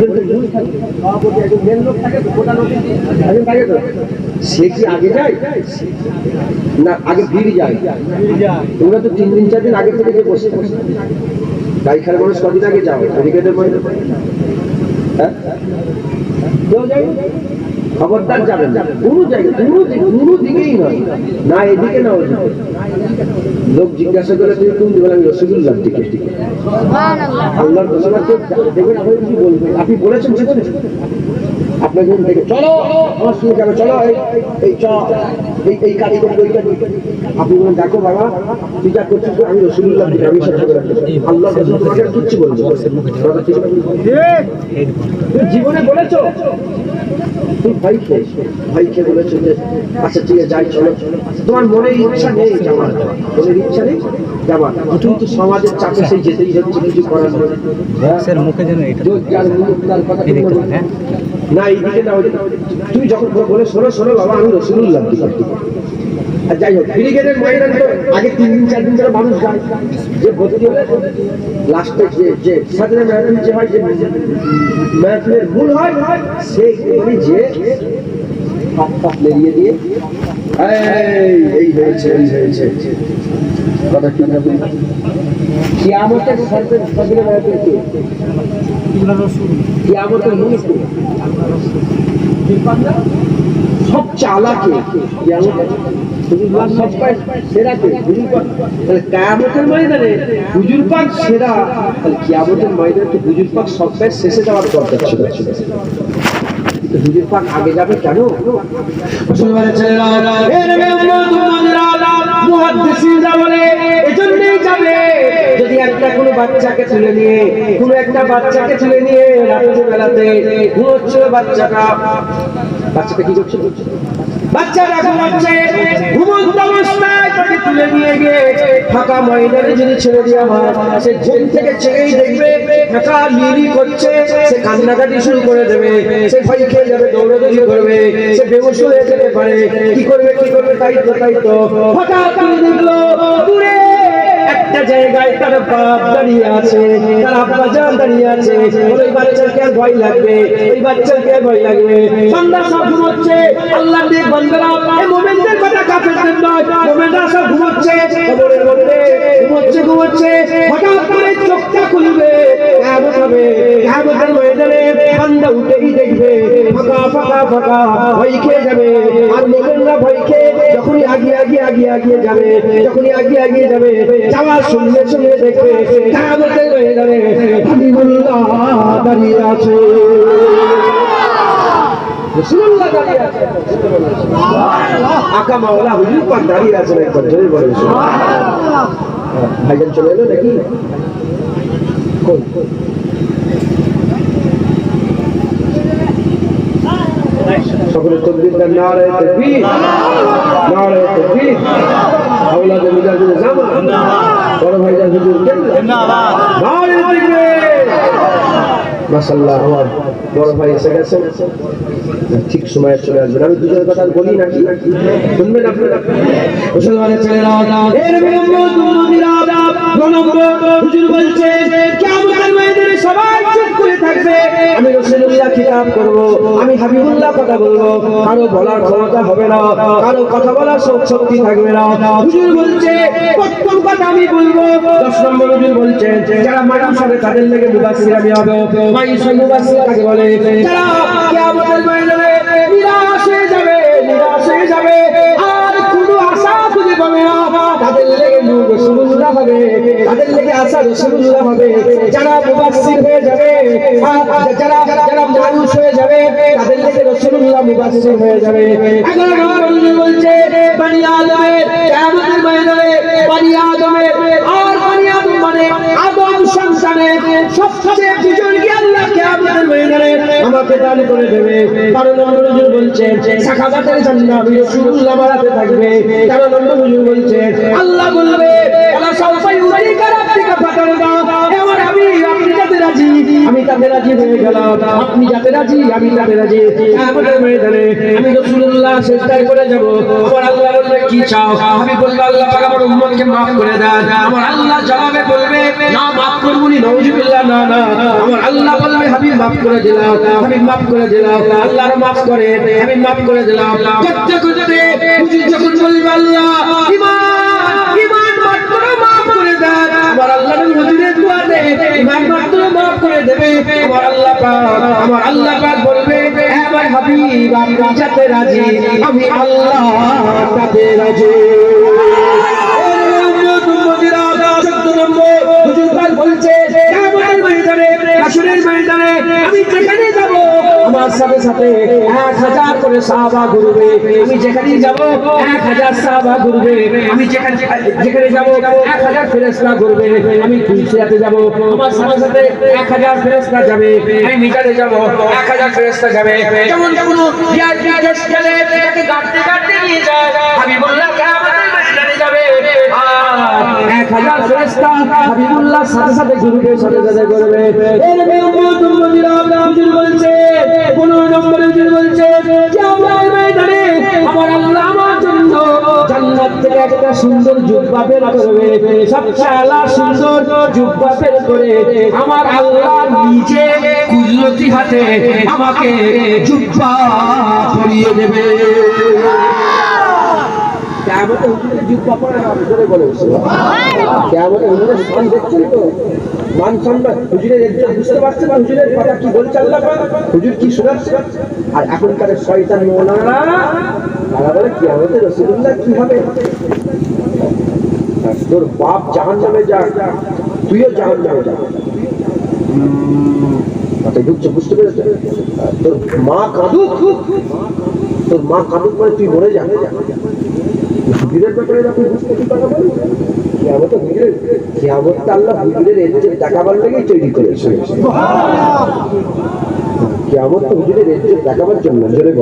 একজন তো মূল থাকে, সভাপতি একজন মেন লোক থাকে, গোটা লোক একজন থাকে তো, সে কি আগে যায় না আগে ভিড় যায়? তোমরা তো 3 দিন 4 দিন আগে থেকে যে বসে গাইখার মানুষ কদিন আগে যাও ব্যারিকেডের মধ্যে? হ্যাঁ, কেউ যায়? খবরদার যাবেন না কোনো জায়গায়, কোনো দিকেই নয়, না এদিকে না ওদিকে। লোক জিজ্ঞাসা করে তুমি কোন দিকে? আমি রসুলুল্লাহর দিকে। আল্লাহর ঘোষণা তো দেখবেন, আপনি কি বলবেন? আপনি বলেছেন জীবনে আপনাকে দেখে চলো আমার সঙ্গে যাবে, চলো এই কাজ করবো, এই কাজ। আপনি বলেন দেখো বাবা তুই যা করছিস আমি রসুলুল্লাহর দিকে, আমি সাথে আল্লাহ তোমাকে কিচ্ছু বলবো। জীবনে বলেছো তুই ভাইকে বলেছো যে আচ্ছা ঠিক আছে যাই, চলো, তোমার মনের ইচ্ছা নেই যাওয়ার, মনের ইচ্ছা নেই যাওয়ার, কিন্তু সমাজের চাপে সেই যেতেই হচ্ছে, কিছু করার নেই। মুখে যেন না এইদিকে না ওইদিকে। তুমি যখন বলে শোনো বাবা আমি রসুলুল্লাহর দিকে। আর যাই হোক ব্রিগেডের ময়দান তো আগে 3 দিন 4 দিন ধরে মানুষ যায়, যে ভর্তি হলে লাস্টে যে সাথে মেহফিল যে হয়, যে মেহফিলের মূল হয়, সে যে হাত লেগিয়ে দিয়ে এই হয়েছে কথা ঠিক না? কিয়ামতের সাথে মেহফিল কি? কিয়ামতের মূল কি? সব চালাকে কিয়ামতের ময়দানে হুজুর পাক সেরা, কিয়ামতের ময়দানে তো হুজুর পাক সবটাই শেষে যাওয়ার দরকার ছিল। হুজুর পাক আগে যাবে কেন? মুসলমানের ছেলেরা মুহাদ্দিসিনরা বলে এজন্যই যাবে, যদি কোনো বাচ্চাকে তুলে নিয়ে রাতের বেলাতে ঘুমোচ্ছিল বাচ্চাটা কি করছে? বাচ্চারা ঘুমাচ্ছে, ঘুমন্ত অবস্থায় তাকে তুলে নিয়ে গিয়ে ফাঁকা ময়দানে যদি ছেড়ে দেওয়া হয়, সে ঘুম থেকে চেয়েই দেখবে ফাঁকা লিলি করছে, সে কান্নাকাটি শুরু করে দেবে, সে ভয় খেয়ে যাবে, দৌড়াদৌড়ি করবে, সে বেহুশ হয়ে যেতে পারে। কি করবে তাই তো হঠাৎ করে দেখলো দূরে একটা জায়গায় তার বাপ দাঁড়িয়ে আছে, তার আব্বা জান দাঁড়িয়ে আছে। ওই বাচ্চাকে আর ভয় লাগবে, সন্ধ্যা সব ঘুমোচ্ছে, আল্লাহ দিয়ে বান্দারা এই মুমিনদের কথা কাফেরদের নয়, মুমিনরা সব ঘুমোচ্ছে, কবরের মধ্যে ঘুমোচ্ছে, হঠাৎ করে চোখটা খুলবে, কিয়ামত হবে, কিয়ামতের ময়দানে বান্দা উঠেই দেখবে ফাঁকা ভয় খেয়ে যাবে। আর মুমিনরা ভয় খেয়ে যখনই আগিয়ে যাবে যাওয়ার সঙ্গে দেখবে কিয়ামতের ময়দানে হাবিবুল্লাহ দাঁড়িয়ে আছে, রাসূলুল্লাহ দাঁড়িয়ে আছে, আকা মাওলা হুজুর পাক দাঁড়িয়ে আছেন। একবার জোরে বলেন সুবহানাল্লাহ। ভাইজান চলে এলো নাকি? সকলে তাকবীর দেন, নারে তাকবীর, আওলাদে মুজাহিদুল জামান, বড় ভাইজান হুজুর জিন্দাবাদ, নারে তাকবীর। মাশাআল্লাহ, আমার বড় ভাই এসে গেছেন, ঠিক সময়ে চলে আসবেন। আমি দুজনের কথা বলি নাকি শুনবেন আপনারা? মুসলমানের ছেলেরা এর হুজুর বলছে কিয়ামতের ময়দানে সবাই চুপ করে থাকবে, আমি রাসূলুল্লাহ খিতাব করব, আমি হাবিবুল্লাহ কথা বলবো, কারো বলার ক্ষমতা হবে না, কারো কথা বলার শক্তি থাকবে না। হুজুর বলছে প্রথম কথা আমি বলবো। 10 নম্বর হুজুর বলছে যারা মানুষ হবে তাদের লেগে মুবাশশির আমি হবে। মুবাশশির কাকে বলে? যারা কিয়ামতের ময়দানে নিরাশ হয়ে যাবে আর কোনো আশা খুঁজে পাবে না, তাদের লেগে রাসূলুল্লাহ হবে, তাদের লেগে আশা রাসূলুল্লাহ হবে। যারা মুবাশশির হয়ে যাবে, যারা মানুষ হয়ে যাবে, তাদের লেগে রাসূলুল্লাহ মুবাশশির হয়ে যাবে। 11 নম্বর হুজুর বলছে বনি আদমের কিয়ামতের ময়দানে বনি আদমের আর বনি আদম মানে আদম সন্তানের সবচেয়ে বুজুর্গ আল্লাহ কিয়ামতের ময়দানে আমাকে দান করে দেবে। 12 নম্বর হুজুর বলছে সাখাওয়াতের জন্য আমি রাসূলুল্লাহ বাড়াতে থাকবে। 13 নম্বর হুজুর বলছে আল্লাহ বলবে ওয়ালা সাউফা ইউতিকা রাব্বিকা ফাতারদা, এবার আপনি যাদের রাজি আমি তাতে রাজি হয়ে গেলাম, আপনি যাতে রাজি আমি তাতে রাজি। কিয়ামতের ময়দানে আমি রাসূলুল্লাহ সিজদায় করে যাব, আমার আল্লাহ বলবে কি চাও? আমি বলবো আল্লাহ পাক আমার উম্মতকে maaf করে দেন। আমার আল্লাহ জবাবে বলবে না maaf করব না, নাউজুবিল্লাহ, না না। আমার আল্লাহ বলবে হাবিব maaf করে দিলাম, হাবিব maaf করে দিলাম, আল্লাহর maaf করে আমি maaf করে দিলাম। করতে করতে হুজুর যখন বলবে আল্লাহ ঈমান ঈমান মাত্র maaf করে দেন, আমার আল্লাহ হুজুরের দোয়াতে ঈমান মাত্র maaf করে দেবে। আমার আল্লাহ পাক বলবে হে আমার হাবিব আপনি যাতে রাজি আমি আল্লাহ তাতে রাজি। হুজুর পাক বলছে কিয়ামতের ময়দানে হাসরের ময়দানে আমি যেখানে যাব আমার সাথে সাথে 1000 করে সাহাবা ঘুরবে, আমি যেখানে যাব 1000 সাহাবা ঘুরবে, আমি যেখানে যাব 1000 ফেরেশতা ঘুরবে, আমি দুনিয়াতে যাব আমার সাথে সাথে 1000 ফেরেশতা যাবে, আমি মিটারে যাব 1000 ফেরেশতা যাবে। যেমন কোন ভিআইপি গেস্ট গেলে তাকে গাড়তে গাড়তে নিয়ে যায়, হাবিবুল্লাহ কিয়ামতের ময়দানে যাবে 1000 ফেরেশতা হাবিবুল্লাহর সাথে সাথে ঘুরবে, সাথে সাথে ঘুরবে। এর হুজুর বলছে 15 নম্বরে হুজুর বলছে কিয়ামতের ময়দানে আমার আল্লাহ আমার জন্য জান্নাত থেকে একটা সুন্দর জুব্বা বের করবে, সবচেয়ে আলা সুন্দর জুব্বা বের করে আমার আল্লাহ নিজে কুদরতি হাতে আমাকে জুব্বা পরিয়ে দেবে। কিয়ামতে হুজুরের জুব্বা পরে হবে জোরে বলে সুবহানাল্লাহ। কিয়ামতে হুজুরের সম্মান দেখছেন তো, মান সম্মান হুজুরের ইজ্জত বুঝতে পারছেন না, হুজুরের কথা কি বলছে আল্লাহ পাক, হুজুর কি শোনাচ্ছে। আর এখনকার শয়তান মওলানা তারা বলে কিয়ামতে রাসূলুল্লাহ কি হবে, তোর বাপ জাহান্নামে যাক তুইও জাহান্নামে যা, মাথায় ঢুকছে, বুঝতে পেরেছ? তোর মা কাঁদুক, তোর মা কাঁদুক মানে তুই মরে যা। হুজুরের ব্যাপারে আপনি বুঝতে কি কথা বলেন? কিয়ামতটা আল্লাহ হুজুরের ইজ্জত দেখাবার লেগেই তৈরি করেছে। কিয়ামত তো হুজুরের ইজ্জত দেখাবার জন্য, জোরে বল।